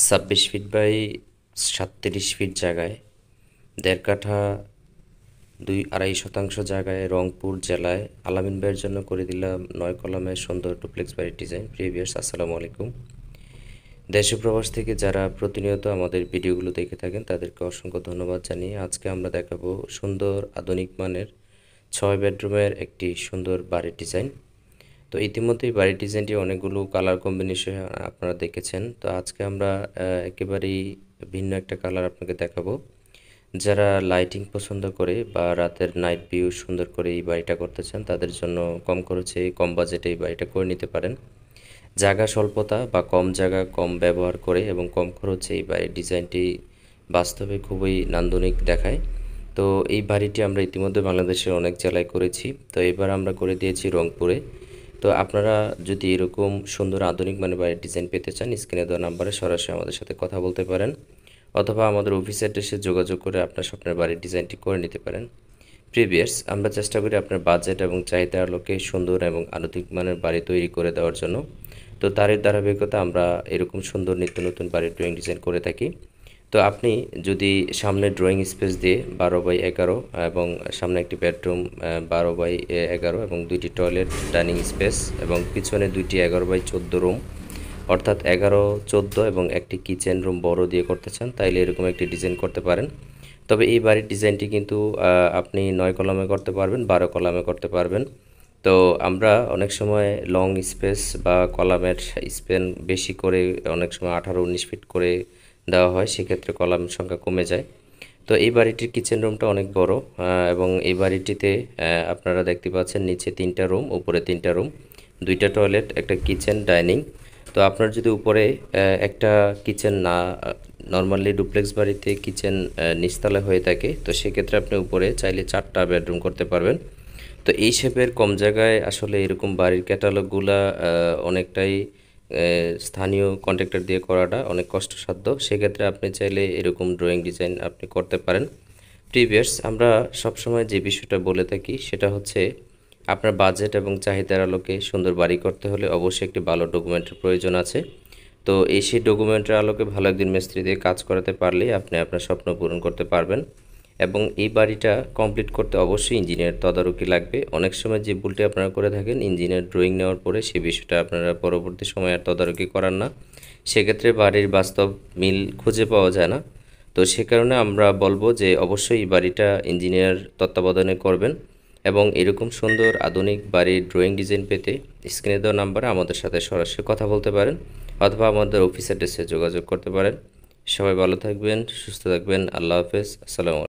26 feet by 37 fit জায়গায় 1.5 কাঠা 2-2.5 শতাংশ জায়গায় রংপুর জেলায় আলামিন ভাইয়ের জন্য করে দিলাম 9 কলামের সুন্দর ডুপ্লেক্স বাড়ির ডিজাইন। প্রিভিয়ার্স আসসালামু আলাইকুম। দেশ ও প্রবাস থেকে যারা প্রতিনিয়ত আমাদের ভিডিওগুলো দেখে থাকেন তাদেরকে অসংখ্য ধন্যবাদ জানিয়ে আজকে আমরা দেখাবো সুন্দর আধুনিক মানের 6 বেডরুমের একটি সুন্দর বাড়ির ডিজাইন। তো ইতিমধ্যেই বাড়ির ডিজাইনটি অনেকগুলো কালার কম্বিনেশন আপনারা দেখেছেন। তো আজকে আমরা একেবারেই ভিন্ন একটা কালার আপনাকে দেখাবো। যারা লাইটিং পছন্দ করে বা রাতের নাইট ভিউ সুন্দর করে এই বাড়িটা করতে চান তাদের জন্য কম খরচে কম বাজেটে এই বাড়িটা করে নিতে পারেন। জায়গা স্বল্পতা বা কম জায়গা কম ব্যবহার করে এবং কম খরচে এই বাড়ির ডিজাইনটি বাস্তবে খুবই নান্দনিক দেখায়। তো এই বাড়িটি আমরা ইতিমধ্যে বাংলাদেশের অনেক জেলায় করেছি। তো এবার আমরা করে দিয়েছি রংপুরে। তো আপনারা যদি এরকম সুন্দর আধুনিক মানের বাড়ির ডিজাইন পেতে চান স্ক্রিনে দেওয়া নাম্বারে সরাসরি আমাদের সাথে কথা বলতে পারেন, অথবা আমাদের অফিস অ্যাড্রেসে যোগাযোগ করে আপনার স্বপ্নের বাড়ির ডিজাইনটি করে নিতে পারেন। প্রিভিয়ার্স আমরা চেষ্টা করি আপনার বাজেট এবং চাহিদার আলোকে সুন্দর এবং আধুনিক মানের বাড়ি তৈরি করে দেওয়ার জন্য। তো তারই ধারাবাহিকতা আমরা এরকম সুন্দর নিত্য নতুন বাড়ির ড্রয়িং ডিজাইন করে থাকি। তো আপনি যদি সামনে ড্রয়িং স্পেস দিয়ে 12x11 এবং সামনে একটি বেডরুম 12x11 এবং 2টি টয়লেট ডাইনিং স্পেস এবং পিছনে 2টি 11x14 রুম অর্থাৎ 11-14 এবং একটি কিচেন রুম বড় দিয়ে করতে চান তাইলে এরকম একটি ডিজাইন করতে পারেন। তবে এই বাড়ির ডিজাইনটি কিন্তু আপনি 9 কলামে করতে পারবেন, 12 কলামে করতে পারবেন। তো আমরা অনেক সময় লং স্পেস বা কলামের স্পেন বেশি করে অনেক সময় 18-19 ফিট করে দেওয়া হয়, সেক্ষেত্রে কলাম সংখ্যা কমে যায়। তো এই বাড়িটির কিচেন রুমটা অনেক বড় এবং এই বাড়িটিতে আপনারা দেখতে পাচ্ছেন নিচে 3টা রুম, উপরে 3টা রুম, 2টা টয়লেট, একটা কিচেন, ডাইনিং। তো আপনার যদি উপরে একটা কিচেন না, নর্মালি ডুপ্লেক্স বাড়িতে কিচেন নিচতলায় হয়ে থাকে, তো সেক্ষেত্রে আপনি উপরে চাইলে 4টা বেডরুম করতে পারবেন। তো এই শেপের কম জায়গায় আসলে এরকম বাড়ির ক্যাটালগুলা অনেকটাই স্থানীয় কন্ট্রাক্টর দিয়ে করাটা অনেক কষ্টসাধ্য। সেক্ষেত্রে আপনি চাইলে এরকম ড্রয়িং ডিজাইন আপনি করতে পারেন। প্রিভিয়ার্স আমরা সবসময় যে বিষয়টা বলে থাকি সেটা হচ্ছে আপনার বাজেট এবং চাহিদার আলোকে সুন্দর বাড়ি করতে হলে অবশ্যই একটি ভালো ডকুমেন্টের প্রয়োজন আছে। তো সেই ডকুমেন্টের আলোকে ভালো একদিন মিস্ত্রি দিয়ে কাজ করাতে পারলেই আপনি আপনার স্বপ্ন পূরণ করতে পারবেন। এবং এই বাড়িটা কমপ্লিট করতে অবশ্যই ইঞ্জিনিয়ার তদারকি লাগবে। অনেক সময় যে ভুলটি আপনারা করে থাকেন, ইঞ্জিনিয়ার ড্রয়িং নেওয়ার পরে সেই বিষয়টা আপনারা পরবর্তী সময় আর তদারকি করান না, সেক্ষেত্রে বাড়ির বাস্তব মিল খুঁজে পাওয়া যায় না। তো সে কারণে আমরা বলবো যে অবশ্যই এই বাড়িটা ইঞ্জিনিয়ার তত্ত্বাবধানে করবেন। এবং এরকম সুন্দর আধুনিক বাড়ির ড্রয়িং ডিজাইন পেতে স্ক্রিনে দেওয়া নাম্বারে আমাদের সাথে সরাসরি কথা বলতে পারেন, অথবা আমাদের অফিস অ্যাড্রেসে যোগাযোগ করতে পারেন। সবাই ভালো থাকবেন, সুস্থ থাকবেন। আল্লাহ হাফেজ। আসসালামু আলাইকুম।